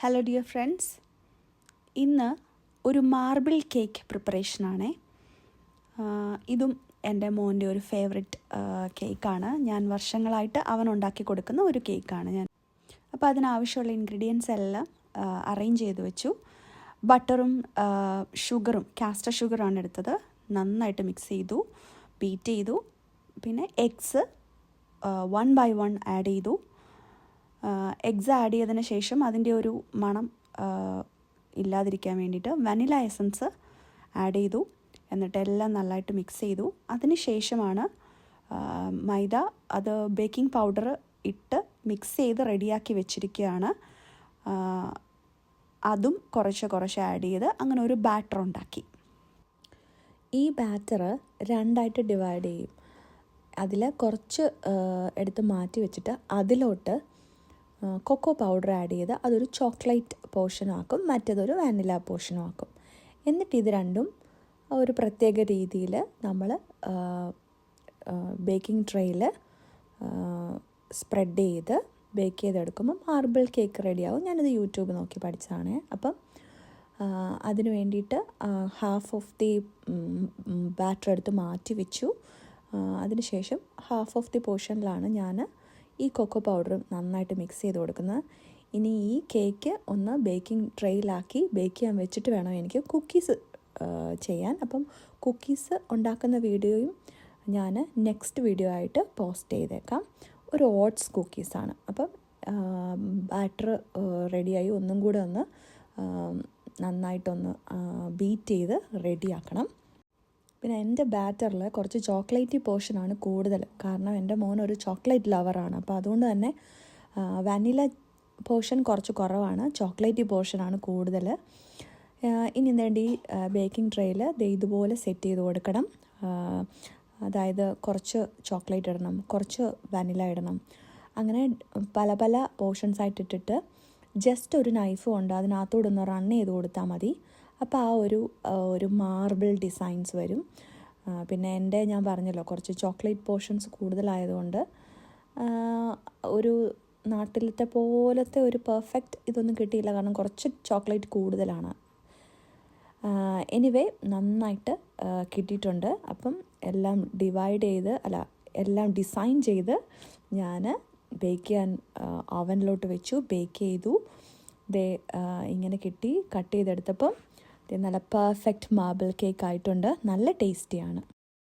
Hello dear friends, ഇന്ന് ഒരു marble cake പ്രിപ്പറേഷനാണേ. ഇതും എൻ്റെ മോൻ്റെ ഒരു ഫേവററ്റ് കേക്കാണ്. ഞാൻ വർഷങ്ങളായിട്ട് അവൻ ഉണ്ടാക്കി കൊടുക്കുന്ന ഒരു കേക്കാണ് ഞാൻ. അപ്പോൾ അതിനാവശ്യമുള്ള ഇൻഗ്രീഡിയൻസ് എല്ലാം അറേഞ്ച് ചെയ്ത് വെച്ചു. ബട്ടറും ഷുഗറും, കാസ്റ്റർ ഷുഗറാണ് എടുത്തത്. നന്നായിട്ട് മിക്സ് ചെയ്തു, ബീറ്റ് ചെയ്തു. പിന്നെ എഗ്സ് 1 by 1 ആഡ് ചെയ്തു. എഗ്സ് ആഡ് ചെയ്തതിന് ശേഷം അതിൻ്റെ ഒരു മണം ഇല്ലാതിരിക്കാൻ വേണ്ടിയിട്ട് വനില എസൻസ് ആഡ് ചെയ്തു. എന്നിട്ട് എല്ലാം നല്ലതായിട്ട് മിക്സ് ചെയ്തു. അതിന് ശേഷമാണ് മൈദ, അത് ബേക്കിംഗ് പൗഡർ ഇട്ട് മിക്സ് ചെയ്ത് റെഡിയാക്കി വെച്ചിരിക്കുകയാണ്. അതും കുറച്ച് ആഡ് ചെയ്ത് അങ്ങനെ ഒരു ബാറ്റർ ഉണ്ടാക്കി. ഈ ബാറ്റർ രണ്ടായിട്ട് ഡിവൈഡ് ചെയ്യും. അതിൽ കുറച്ച് എടുത്ത് മാറ്റി വെച്ചിട്ട് അതിലോട്ട് കൊക്കോ പൗഡർ ആഡ് ചെയ്ത് അതൊരു ചോക്ലേറ്റ് പോർഷനും ആക്കും, മറ്റേതൊരു വാനില പോർഷനും ആക്കും. എന്നിട്ട് ഇത് രണ്ടും ഒരു പ്രത്യേക രീതിയിൽ നമ്മൾ ബേക്കിംഗ് ട്രേയിൽ സ്പ്രെഡ് ചെയ്ത് ബേക്ക് ചെയ്തെടുക്കുമ്പോൾ മാർബിൾ കേക്ക് റെഡിയാവും. ഞാനിത് യൂട്യൂബ് നോക്കി പഠിച്ചതാണ്. അപ്പം അതിന് വേണ്ടിയിട്ട് ഹാഫ് ഓഫ് ദി ബാറ്റർ എടുത്ത് മാറ്റി വെച്ചു. അതിനുശേഷം ഹാഫ് ഓഫ് ദി പോർഷനിലാണ് ഞാൻ ഈ കൊക്കോ പൗഡർ നന്നായിട്ട് മിക്സ് ചെയ്ത് കൊടുക്കുന്നത്. ഇനി ഈ കേക്ക് ഒന്ന് ബേക്കിംഗ് ട്രേയിലാക്കി ബേക്ക് ചെയ്യാൻ വെച്ചിട്ട് വേണം എനിക്ക് കുക്കീസ് ചെയ്യാൻ. അപ്പം കുക്കീസ് ഉണ്ടാക്കുന്ന വീഡിയോയും ഞാൻ നെക്സ്റ്റ് വീഡിയോ ആയിട്ട് പോസ്റ്റ് ചെയ്തേക്കാം. ഒരു ഓട്സ് കുക്കീസാണ്. അപ്പം ബാറ്റർ റെഡിയായി ഒന്നും കൂടെ ഒന്ന് നന്നായിട്ടൊന്ന് ബീറ്റ് ചെയ്ത് റെഡിയാക്കണം. പിന്നെ എൻ്റെ ബാറ്ററിൽ കുറച്ച് ചോക്ലേറ്റി പോർഷനാണ് കൂടുതൽ. കാരണം എൻ്റെ മോൻ ഒരു ചോക്ലേറ്റ് ലവറാണ്. അപ്പോൾ അതുകൊണ്ട് തന്നെ വാനില പോർഷൻ കുറച്ച് കുറവാണ്, ചോക്ലേറ്റി പോർഷനാണ് കൂടുതൽ. ഇനി ഈ ബേക്കിംഗ് ട്രേയിൽ ഇതുപോലെ സെറ്റ് ചെയ്ത് കൊടുക്കണം. അതായത് കുറച്ച് ചോക്ലേറ്റ് ഇടണം, കുറച്ച് വാനില ഇടണം, അങ്ങനെ പല പല പോർഷൻസായിട്ട് ഇട്ടിട്ട് ജസ്റ്റ് ഒരു നൈഫ് കൊണ്ട് അതിനകത്തോടെ ഒന്ന് റൺ ചെയ്ത് കൊടുത്താൽ മതി. അപ്പോൾ ആ ഒരു മാർബിൾ ഡിസൈൻസ് വരും. പിന്നെ എൻ്റെ ഞാൻ പറഞ്ഞല്ലോ കുറച്ച് ചോക്ലേറ്റ് പോർഷൻസ് കൂടുതലായതുകൊണ്ട് ഒരു നാട്ടിലത്തെ പോലത്തെ ഒരു പെർഫെക്റ്റ് ഇതൊന്നും കിട്ടിയില്ല, കാരണം കുറച്ച് ചോക്ലേറ്റ് കൂടുതലാണ്. എനിവേ നന്നായിട്ട് കിട്ടിയിട്ടുണ്ട്. അപ്പം എല്ലാം എല്ലാം ഡിസൈൻ ചെയ്ത് ഞാൻ ബേക്ക് ചെയ്യാൻ ഓവനിലോട്ട് വെച്ചു. ബേക്ക് ചെയ്തു. ഇങ്ങനെ കിട്ടി. കട്ട് ചെയ്തെടുത്തപ്പം നല്ല പെർഫെക്റ്റ് മാർബിൾ കേക്ക് ആയിട്ടുണ്ട്. നല്ല ടേസ്റ്റിയാണ്.